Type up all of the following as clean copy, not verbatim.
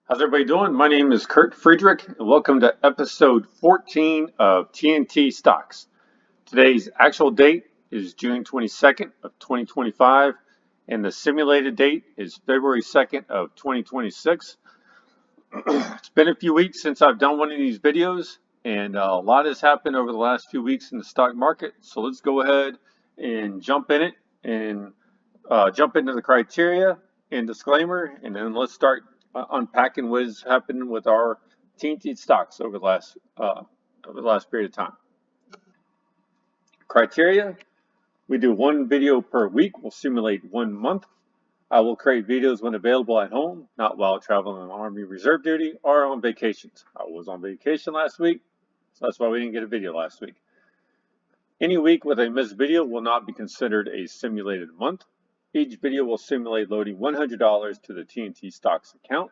How's everybody doing? My name is Kurt Friedrich, and welcome to episode 14 of TNT Stocks. Today's actual date is June 22nd of 2025, and the simulated date is February 2nd of 2026. It's been a few weeks since I've done one of these videos, and a lot has happened over the last few weeks in the stock market. So let's go ahead and jump in it and jump into the criteria and disclaimer, and then let's start unpacking what has happened with our TNT stocks over the last period of time. Criteria: we do one video per week. We'll simulate 1 month. I will create videos when available at home, not while traveling on Army Reserve duty or on vacations. I was on vacation last week, so that's why we didn't get a video last week. Any week with a missed video will not be considered a simulated month. Each video will simulate loading $100 to the TNT Stocks account.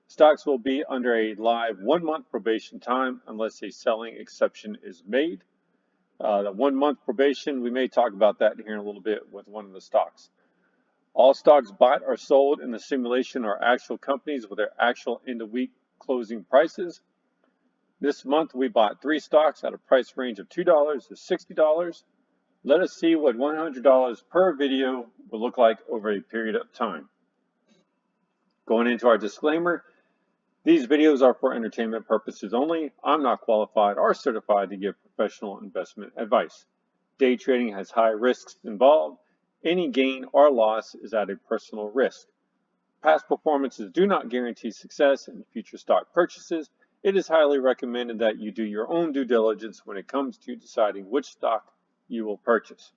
Stocks will be under a live 1-month probation time unless a selling exception is made. The 1-month probation, we may talk about that here in a little bit with one of the stocks. All stocks bought or sold in the simulation are actual companies with their actual end-of-week closing prices. This month we bought 3 stocks at a price range of $2 to $60. Let us see what $100 per video will look like over a period of time. Going into our disclaimer, these videos are for entertainment purposes only. I'm not qualified or certified to give professional investment advice. Day trading has high risks involved. Any gain or loss is at a personal risk. Past performances do not guarantee success in future stock purchases. It is highly recommended that you do your own due diligence when it comes to deciding which stock you will purchase.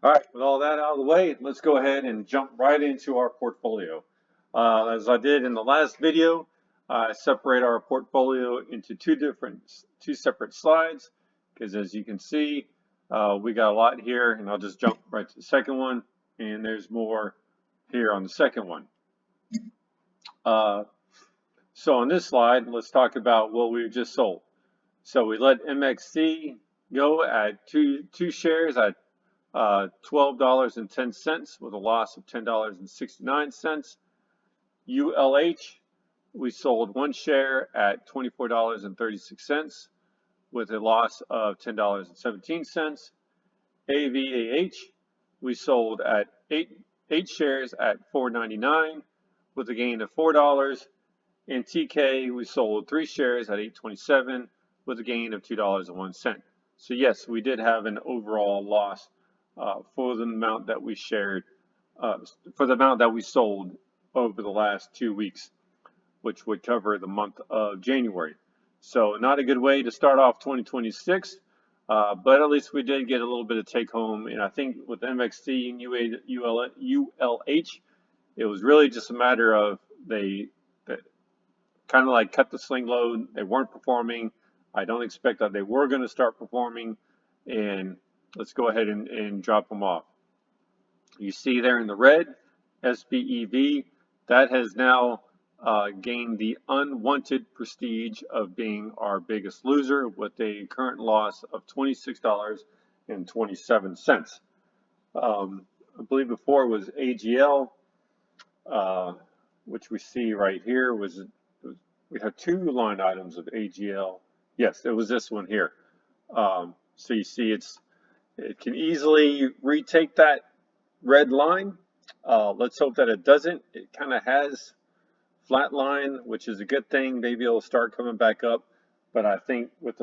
All right, with all that out of the way, let's go ahead and jump right into our portfolio. As I did in the last video, I separate our portfolio into two separate slides, because as you can see, we got a lot here, and I'll just jump right to the second one, and there's more here on the second one. So on this slide, let's talk about what we just sold. So we let MXC go at two shares at $12.10 with a loss of $10.69. ULH, we sold 1 share at $24.36 with a loss of $10.17. AVAH, we sold at 8 shares at $4.99 with a gain of $4. And TK, we sold 3 shares at $8.27 with a gain of $2.01. So yes, we did have an overall loss for the amount that we sold over the last 2 weeks, which would cover the month of January. So not a good way to start off 2026, but at least we did get a little bit of take home. And I think with MXC and ULH, it was really just a matter of they kind of like cut the sling load. They weren't performing. I don't expect that they were going to start performing, and let's go ahead and drop them off. You see there in the red, SBEV, that has now gained the unwanted prestige of being our biggest loser with a current loss of $26.27. I believe before it was AGL, which we see right here. We have 2 line items of AGL. Yes, it was this one here. So you see it can easily retake that red line. Let's hope that it doesn't. It kind of has flat line, which is a good thing. Maybe it'll start coming back up, but I think with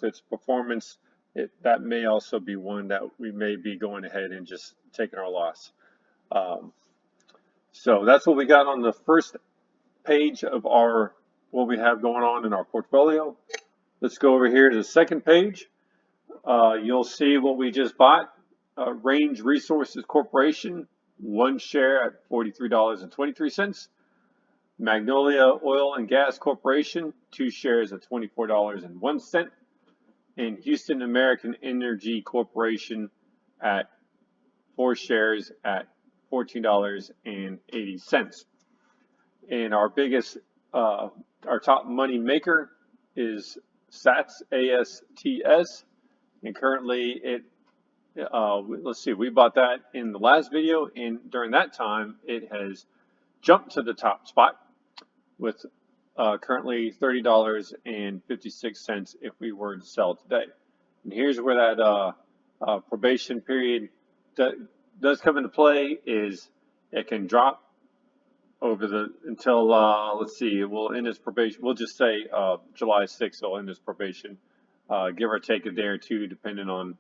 its performance, that may also be one that we may be going ahead and just taking our loss. So that's what we got on the first page of what we have going on in our portfolio. Let's go over here to the second page. You'll see what we just bought. Range Resources Corporation, 1 share at $43.23. Magnolia Oil and Gas Corporation, 2 shares at $24.01. And Houston American Energy Corporation at 4 shares at $14.80. And our top money maker is SATS, ASTS, and currently let's see, we bought that in the last video, and during that time it has jumped to the top spot. with currently $30.56 if we were to sell today. And here's where that probation period does come into play is it can drop over the until let's see, it will end its probation. We'll just say July 6th it'll end its probation, give or take a day or two, depending on.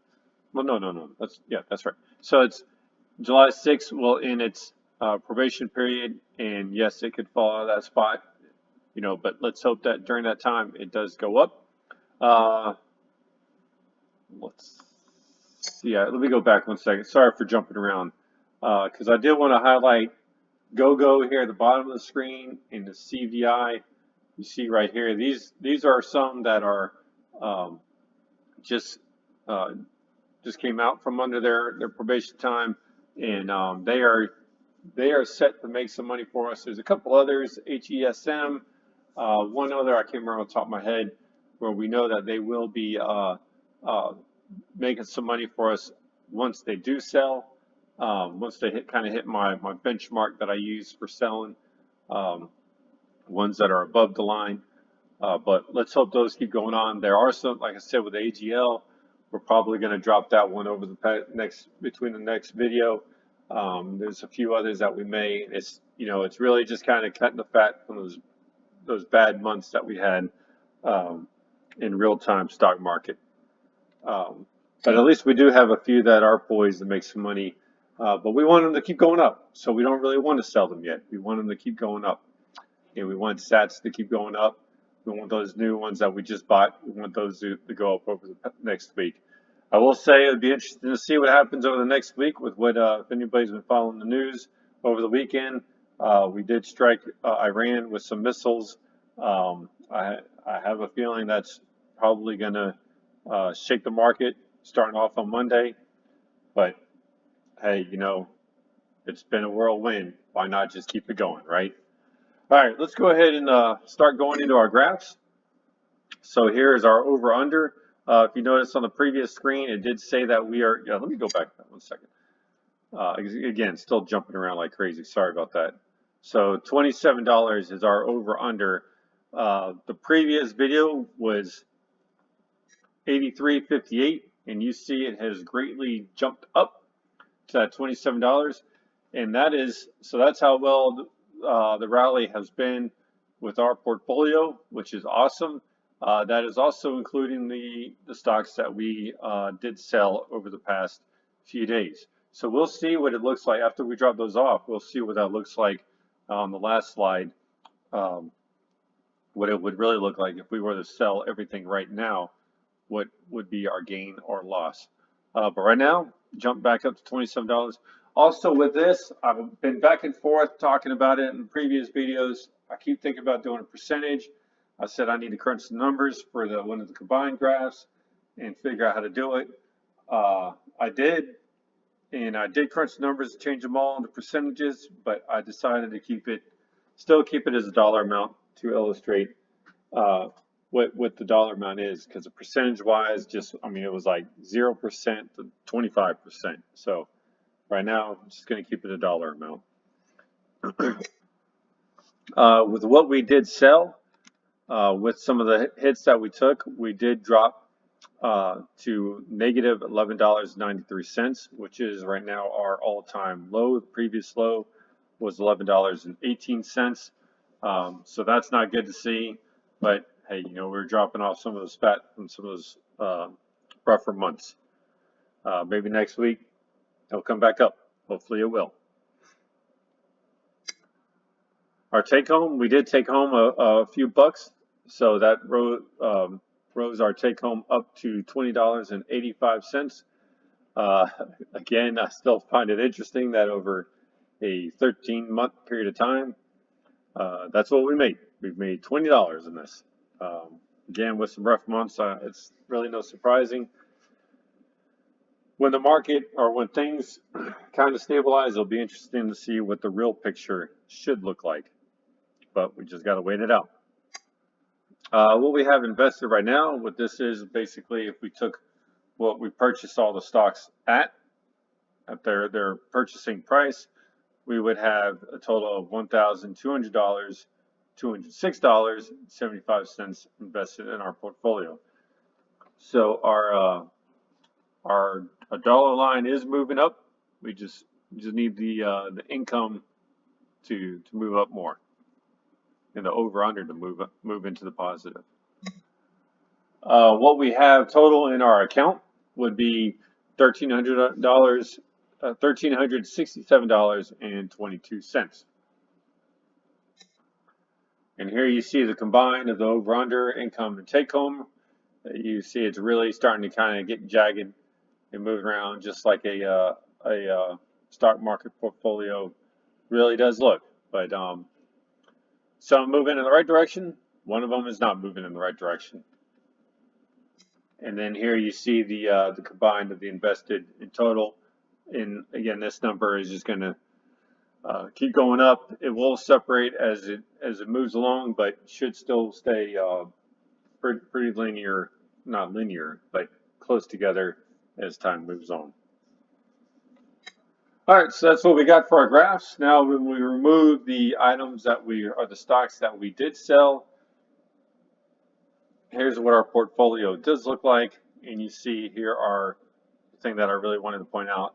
Well, no. That's right. So it's July 6th will end its probation period, and yes, it could fall out of that spot, but let's hope that during that time it does go up. Uh, let's see. Yeah, let me go back 1 second. Sorry for jumping around, because I did want to highlight GoGo here at the bottom of the screen in the CVI. You see right here. These are some that are um, just uh, just came out from under their probation time, and they are set to make some money for us. There's a couple others, HESM, one other I can't remember on the top of my head, where we know that they will be uh, making some money for us once they do sell. Once they kind of hit my benchmark that I use for selling, um, ones that are above the line. But let's hope those keep going on. There are some, like I said, with AGL, we're probably going to drop that one over the next between the next video. There's a few others that we may. It's really just kind of cutting the fat from those bad months that we had in real time stock market. Um, but at least we do have a few that are poised to make some money. But we want them to keep going up, so we don't really want to sell them yet. We want them to keep going up. And we want sats to keep going up. We want those new ones that we just bought. We want those to go up over the next week. I will say it'd be interesting to see what happens over the next week with what if anybody's been following the news over the weekend. We did strike Iran with some missiles. I have a feeling that's probably going to shake the market starting off on Monday. But hey, it's been a whirlwind. Why not just keep it going, right? All right, let's go ahead and start going into our graphs. So here is our over-under. If you notice on the previous screen, it did say that we are, let me go back 1 second. Again, still jumping around like crazy. Sorry about that. So $27 is our over-under. The previous video was 83.58, and you see it has greatly jumped up to that $27. And that's how well the rally has been with our portfolio, which is awesome. That is also including the stocks that we did sell over the past few days. So we'll see what it looks like after we drop those off. We'll see what that looks like on the last slide, what it would really look like if we were to sell everything right now, what would be our gain or loss. But right now, jump back up to $27. Also with this, I've been back and forth talking about it in previous videos. I keep thinking about doing a percentage. I said I need to crunch the numbers for one of the combined graphs and figure out how to do it. I did, and I did crunch the numbers, change them all into percentages, but I decided to still keep it as a dollar amount to illustrate what the dollar amount is, because the percentage wise, it was like 0% to 25%. So right now, I'm just going to keep it a dollar amount. With what we did sell, with some of the hits that we took, we did drop to negative $11.93, which is right now our all-time low. The previous low was $11.18. So that's not good to see. But hey, we're dropping off some of those fat from some of those rougher months. Maybe next week it'll come back up. Hopefully it will. Our take home, we did take home a few bucks, so that rose our take home up to $20.85. Again, I still find it interesting that over a 13-month period of time, that's what we made. We've made $20 in this. Again, with some rough months, it's really no surprising. When the market or when things kind of stabilize, it'll be interesting to see what the real picture should look like. But we just got to wait it out. What we have invested right now, what this is basically if we took what we purchased all the stocks at their purchasing price, we would have a total of $1,200 $206.75 invested in our portfolio. So our dollar line is moving up. We just need the income to move up more, and the over under to move into the positive. What we have total in our account would be $1,300, $1,367.22. And here you see the combine of the over under income and take home. You see it's really starting to kind of get jagged and move around just like a stock market portfolio really does look. But some moving in the right direction. One of them is not moving in the right direction. And then here you see the combined of the invested in total. And again, this number is just going to keep going up. It will separate as it moves along, but should still stay pretty linear, not linear, but close together as time moves on. All right, so that's what we got for our graphs. Now, when we remove the items that the stocks that we did sell, here's what our portfolio does look like. And you see here our thing that I really wanted to point out.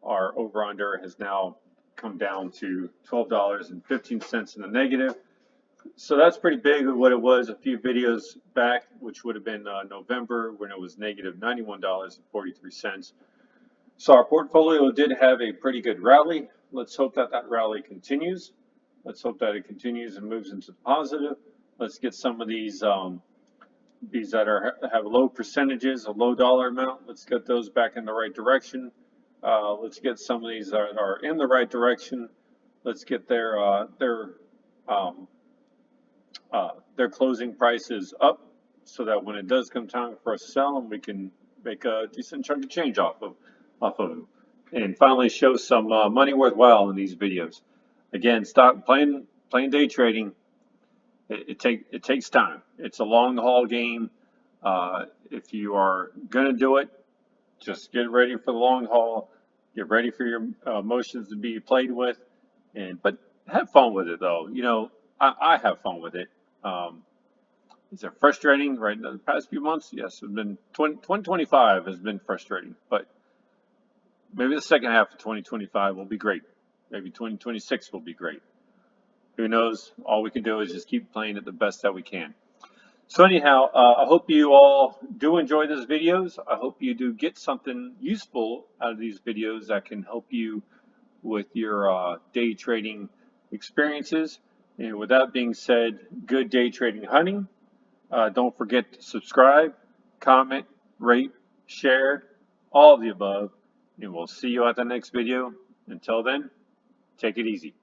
Our over-under has now come down to $12.15 in the negative. So that's pretty big of what it was a few videos back, which would have been November when it was negative $91.43. So our portfolio did have a pretty good rally. Let's hope that that rally continues. Let's hope that it continues and moves into the positive. Let's get some of these that have low percentages, a low dollar amount. Let's get those back in the right direction. Let's get some of these that are in the right direction. Let's get their closing prices up, so that when it does come time for us to sell them, we can make a decent chunk of change off of them. And finally, show some money worthwhile in these videos. Again, stop playing day trading. It takes time. It's a long haul game. If you are gonna do it, just get ready for the long haul. Get ready for your emotions to be played with, but have fun with it though. You know, I have fun with it. Is it frustrating right in the past few months? Yes, it's been 2025 has been frustrating, but maybe the second half of 2025 will be great. Maybe 2026 will be great. Who knows? All we can do is just keep playing it the best that we can. So anyhow, I hope you all do enjoy these videos. I hope you do get something useful out of these videos that can help you with your day trading experiences. And with that being said, good day trading hunting. Don't forget to subscribe, comment, rate, share, all of the above. And we'll see you at the next video. Until then, take it easy.